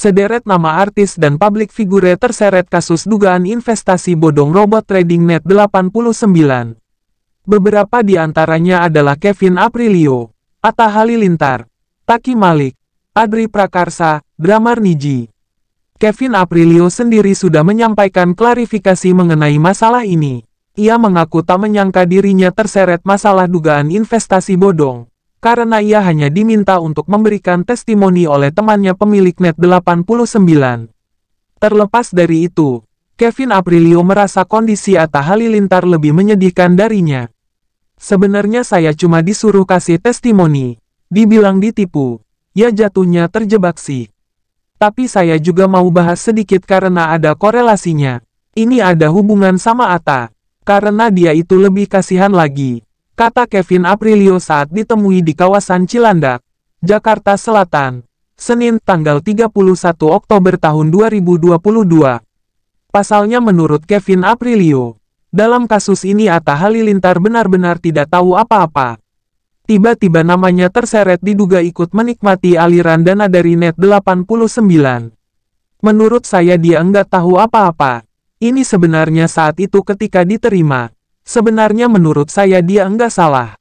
Sederet nama artis dan publik figure terseret kasus dugaan investasi bodong robot trading Net89. Beberapa di antaranya adalah Kevin Aprilio, Atta Halilintar, Taki Malik, Adri Prakarsa, Dramar Niji. Kevin Aprilio sendiri sudah menyampaikan klarifikasi mengenai masalah ini. Ia mengaku tak menyangka dirinya terseret masalah dugaan investasi bodong, karena ia hanya diminta untuk memberikan testimoni oleh temannya pemilik Net89. Terlepas dari itu, Kevin Aprilio merasa kondisi Atta Halilintar lebih menyedihkan darinya. Sebenarnya saya cuma disuruh kasih testimoni, dibilang ditipu, ya jatuhnya terjebak sih. Tapi saya juga mau bahas sedikit karena ada korelasinya. Ini ada hubungan sama Atta, karena dia itu lebih kasihan lagi, kata Kevin Aprilio saat ditemui di kawasan Cilandak, Jakarta Selatan, Senin tanggal 31 Oktober tahun 2022. Pasalnya menurut Kevin Aprilio, dalam kasus ini Atta Halilintar benar-benar tidak tahu apa-apa. Tiba-tiba namanya terseret diduga ikut menikmati aliran dana dari Net89. Menurut saya dia enggak tahu apa-apa. Ini sebenarnya saat itu ketika diterima. Sebenarnya menurut saya dia enggak salah.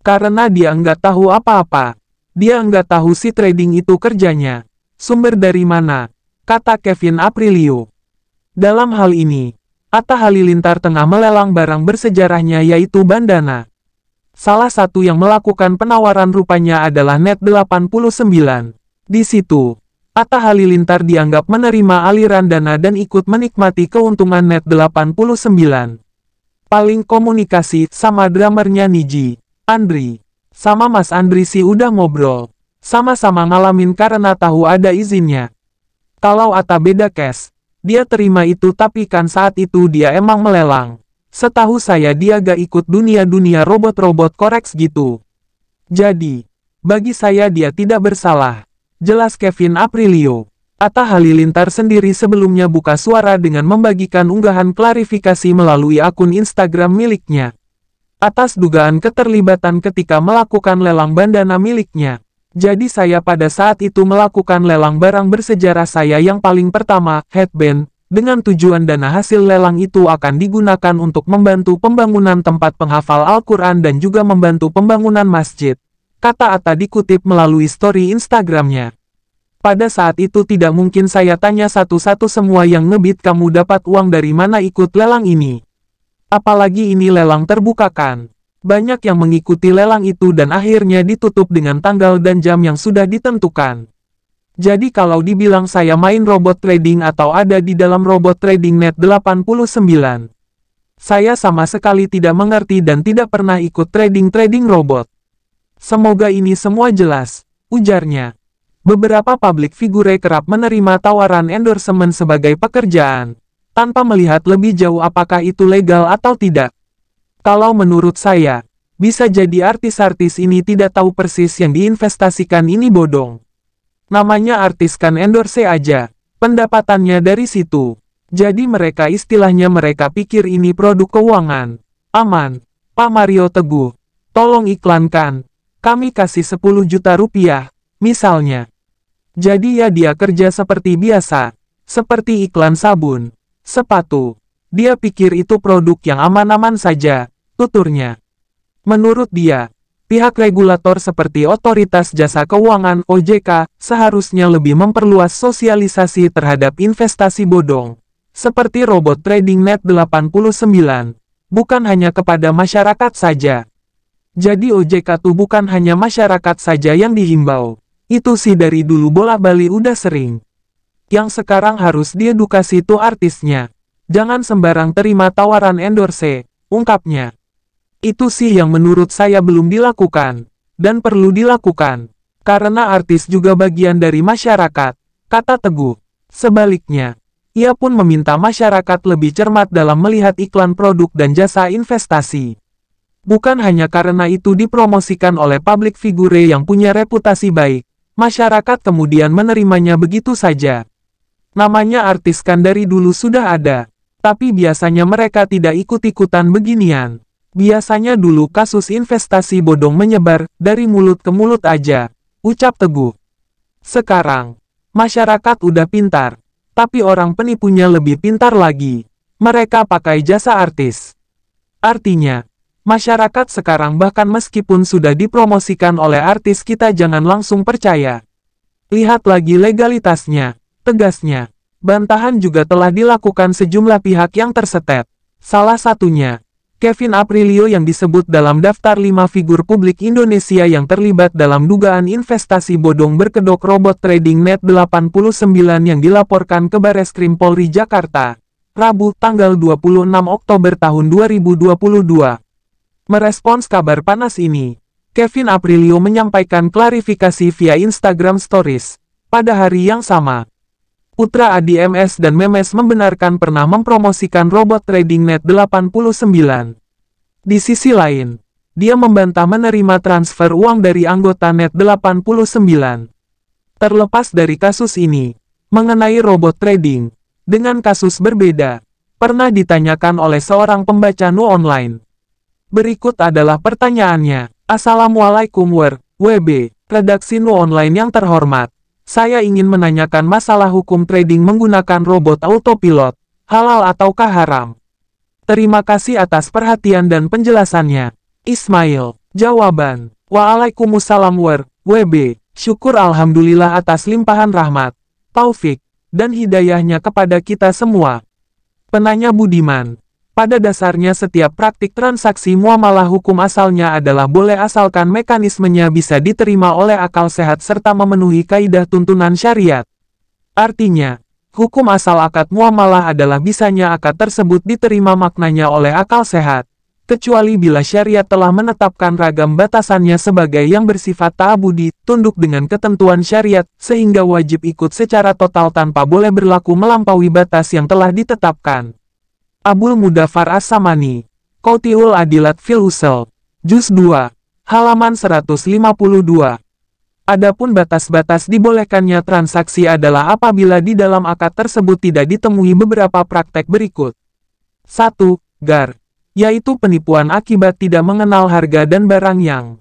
Karena dia enggak tahu apa-apa. Dia enggak tahu si trading itu kerjanya. Sumber dari mana? Kata Kevin Aprilio. Dalam hal ini, Atta Halilintar tengah melelang barang bersejarahnya yaitu bandana. Salah satu yang melakukan penawaran rupanya adalah Net89. Di situ, Atta Halilintar dianggap menerima aliran dana dan ikut menikmati keuntungan Net89. Paling komunikasi sama dramernya Niji, Andri. Sama Mas Andri sih udah ngobrol. Sama-sama ngalamin karena tahu ada izinnya. Kalau Atta beda case, dia terima itu tapi kan saat itu dia emang melelang. Setahu saya dia gak ikut dunia-dunia robot-robot koreks gitu. Jadi, bagi saya dia tidak bersalah. Jelas Kevin Aprilio. Atta Halilintar sendiri sebelumnya buka suara dengan membagikan unggahan klarifikasi melalui akun Instagram miliknya. Atas dugaan keterlibatan ketika melakukan lelang bandana miliknya. Jadi saya pada saat itu melakukan lelang barang bersejarah saya yang paling pertama, headband. Dengan tujuan dana hasil lelang itu akan digunakan untuk membantu pembangunan tempat penghafal Al-Quran dan juga membantu pembangunan masjid, kata Atta dikutip melalui story Instagramnya. Pada saat itu tidak mungkin saya tanya satu-satu semua yang ngebit kamu dapat uang dari mana ikut lelang ini. Apalagi ini lelang terbuka kan. Banyak yang mengikuti lelang itu dan akhirnya ditutup dengan tanggal dan jam yang sudah ditentukan. Jadi kalau dibilang saya main robot trading atau ada di dalam robot trading Net89, saya sama sekali tidak mengerti dan tidak pernah ikut trading robot. Semoga ini semua jelas, ujarnya. Beberapa publik figure kerap menerima tawaran endorsement sebagai pekerjaan, tanpa melihat lebih jauh apakah itu legal atau tidak. Kalau menurut saya, bisa jadi artis-artis ini tidak tahu persis yang diinvestasikan ini bodong. Namanya artis kan endorse aja, pendapatannya dari situ. Jadi mereka istilahnya mereka pikir ini produk keuangan. Aman, Pak Mario Teguh. Tolong iklankan. Kami kasih 10 juta rupiah, misalnya. Jadi ya dia kerja seperti biasa. Seperti iklan sabun, sepatu. Dia pikir itu produk yang aman-aman saja, tuturnya. Menurut dia, pihak regulator seperti Otoritas Jasa Keuangan (OJK) seharusnya lebih memperluas sosialisasi terhadap investasi bodong, seperti robot trading Net89, bukan hanya kepada masyarakat saja. Jadi OJK tuh bukan hanya masyarakat saja yang dihimbau. Itu sih dari dulu bola-bali udah sering. Yang sekarang harus diedukasi tuh artisnya. Jangan sembarang terima tawaran endorse, ungkapnya. Itu sih yang menurut saya belum dilakukan, dan perlu dilakukan. Karena artis juga bagian dari masyarakat, kata Teguh. Sebaliknya, ia pun meminta masyarakat lebih cermat dalam melihat iklan produk dan jasa investasi. Bukan hanya karena itu dipromosikan oleh publik figure yang punya reputasi baik, masyarakat kemudian menerimanya begitu saja. Namanya artis kan dari dulu sudah ada, tapi biasanya mereka tidak ikut-ikutan beginian. Biasanya dulu kasus investasi bodong menyebar dari mulut ke mulut aja, ucap Teguh. Sekarang, Masyarakat udah pintar, tapi orang penipunya lebih pintar lagi. Mereka pakai jasa artis. Artinya, masyarakat sekarang bahkan meskipun sudah dipromosikan oleh artis kita jangan langsung percaya. Lihat lagi legalitasnya, tegasnya. Bantahan juga telah dilakukan sejumlah pihak yang tersetet. Salah satunya, Kevin Aprilio yang disebut dalam daftar 5 figur publik Indonesia yang terlibat dalam dugaan investasi bodong berkedok robot trading Net 89 yang dilaporkan ke Bareskrim Polri Jakarta, Rabu, tanggal 26 Oktober tahun 2022. Merespons kabar panas ini, Kevin Aprilio menyampaikan klarifikasi via Instagram Stories. Pada hari yang sama, putra Adi MS dan Memes membenarkan pernah mempromosikan robot trading Net 89. Di sisi lain, dia membantah menerima transfer uang dari anggota Net 89. Terlepas dari kasus ini, mengenai robot trading, dengan kasus berbeda, pernah ditanyakan oleh seorang pembaca Nu Online. Berikut adalah pertanyaannya. Assalamualaikum WB, redaksi Nu Online yang terhormat. Saya ingin menanyakan masalah hukum trading menggunakan robot autopilot, halal ataukah haram? Terima kasih atas perhatian dan penjelasannya. Ismail. Jawaban. Waalaikumsalam WB. Syukur alhamdulillah atas limpahan rahmat, taufik, dan hidayahnya kepada kita semua. Penanya Budiman. Pada dasarnya setiap praktik transaksi muamalah hukum asalnya adalah boleh asalkan mekanismenya bisa diterima oleh akal sehat serta memenuhi kaidah tuntunan syariat. Artinya, hukum asal akad muamalah adalah bisanya akad tersebut diterima maknanya oleh akal sehat, kecuali bila syariat telah menetapkan ragam batasannya sebagai yang bersifat ta'abudi, tunduk dengan ketentuan syariat, sehingga wajib ikut secara total tanpa boleh berlaku melampaui batas yang telah ditetapkan. Abul Mudafar As-Samani, Qautiul Adilat fil Usul, Juz 2, halaman 152. Adapun batas-batas dibolehkannya transaksi adalah apabila di dalam akad tersebut tidak ditemui beberapa praktek berikut. 1. Gar, yaitu penipuan akibat tidak mengenal harga dan barang yang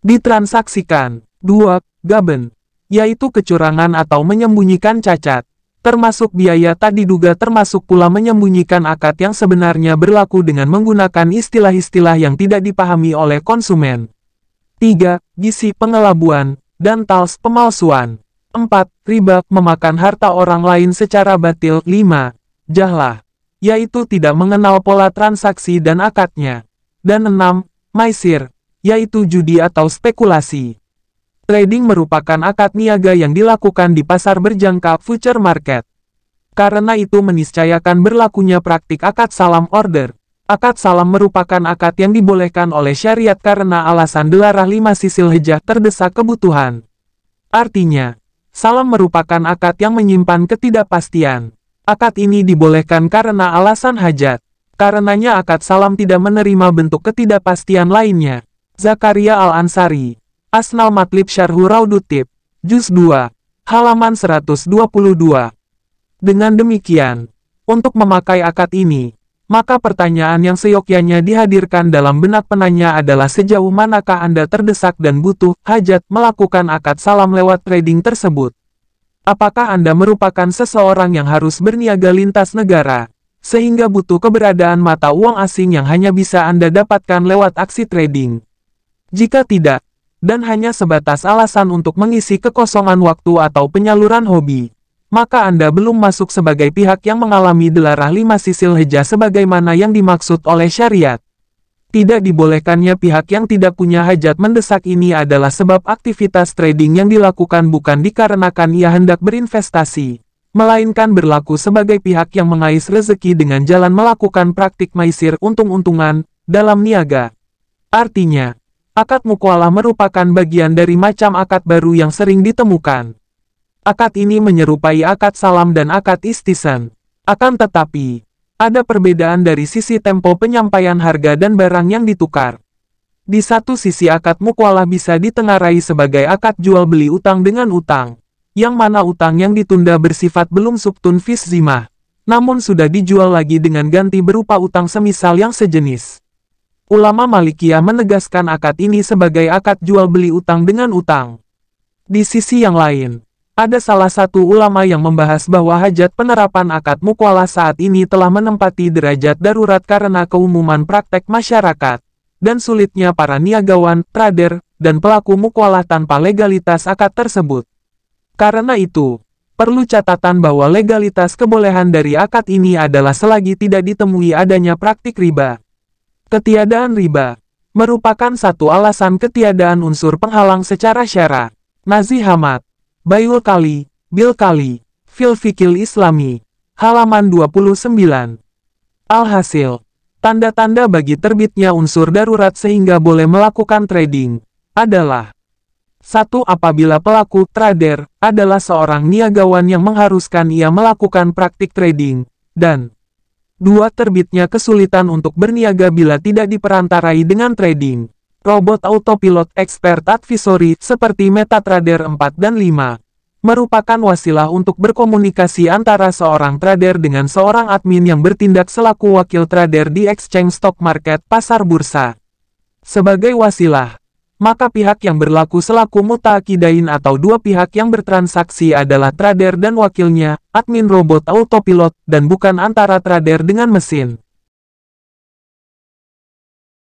ditransaksikan. 2. Gaben, yaitu kecurangan atau menyembunyikan cacat, termasuk biaya tak diduga, termasuk pula menyembunyikan akad yang sebenarnya berlaku dengan menggunakan istilah-istilah yang tidak dipahami oleh konsumen. 3. Gisi, pengelabuan, dan tals, pemalsuan. 4. Riba, memakan harta orang lain secara batil. 5. Jahlah, yaitu tidak mengenal pola transaksi dan akadnya. Dan 6. Maisir, yaitu judi atau spekulasi. Trading merupakan akad niaga yang dilakukan di pasar berjangka future market. Karena itu meniscayakan berlakunya praktik akad salam order. Akad salam merupakan akad yang dibolehkan oleh syariat karena alasan dilarang 5 Dzulhijjah terdesak kebutuhan. Artinya, salam merupakan akad yang menyimpan ketidakpastian. Akad ini dibolehkan karena alasan hajat. Karenanya akad salam tidak menerima bentuk ketidakpastian lainnya. Zakaria Al-Ansari, Asnal Matlib Syarhu Raudutib, Juz 2, halaman 122. Dengan demikian, untuk memakai akad ini, maka pertanyaan yang seyogyanya dihadirkan dalam benak penanya adalah sejauh manakah Anda terdesak dan butuh hajat melakukan akad salam lewat trading tersebut. Apakah Anda merupakan seseorang yang harus berniaga lintas negara, sehingga butuh keberadaan mata uang asing yang hanya bisa Anda dapatkan lewat aksi trading? Jika tidak, dan hanya sebatas alasan untuk mengisi kekosongan waktu atau penyaluran hobi, maka Anda belum masuk sebagai pihak yang mengalami dilarang 5 Dzulhijjah sebagaimana yang dimaksud oleh syariat. Tidak dibolehkannya pihak yang tidak punya hajat mendesak ini adalah sebab aktivitas trading yang dilakukan bukan dikarenakan ia hendak berinvestasi, melainkan berlaku sebagai pihak yang mengais rezeki dengan jalan melakukan praktik maisir untung-untungan dalam niaga. Artinya, akad muqawalah merupakan bagian dari macam akad baru yang sering ditemukan. Akad ini menyerupai akad salam dan akad istisan. Akan tetapi, ada perbedaan dari sisi tempo penyampaian harga dan barang yang ditukar. Di satu sisi akad muqawalah bisa ditengarai sebagai akad jual beli utang dengan utang, yang mana utang yang ditunda bersifat belum subtun fis zimah, namun sudah dijual lagi dengan ganti berupa utang semisal yang sejenis. Ulama Malikiyah menegaskan akad ini sebagai akad jual beli utang dengan utang. Di sisi yang lain, Ada salah satu ulama yang membahas bahwa hajat penerapan akad muqalah saat ini telah menempati derajat darurat karena keumuman praktek masyarakat, dan sulitnya para niagawan, trader, dan pelaku muqalah tanpa legalitas akad tersebut. Karena itu, perlu catatan bahwa legalitas kebolehan dari akad ini adalah selagi tidak ditemui adanya praktik riba. Ketiadaan riba merupakan satu alasan ketiadaan unsur penghalang secara syara. Nazih Hamad, Baiul Kali, Bil Kali, Fil Fikil Islami, halaman 29. Alhasil, tanda-tanda bagi terbitnya unsur darurat sehingga boleh melakukan trading adalah: 1. Apabila pelaku trader adalah seorang niagawan yang mengharuskan ia melakukan praktik trading, dan 2. Terbitnya kesulitan untuk berniaga bila tidak diperantarai dengan trading. Robot autopilot expert advisory seperti MetaTrader 4 dan 5 merupakan wasilah untuk berkomunikasi antara seorang trader dengan seorang admin yang bertindak selaku wakil trader di exchange stock market pasar bursa. Sebagai wasilah, maka pihak yang berlaku selaku mutaakidain atau dua pihak yang bertransaksi adalah trader dan wakilnya, admin robot autopilot, dan bukan antara trader dengan mesin.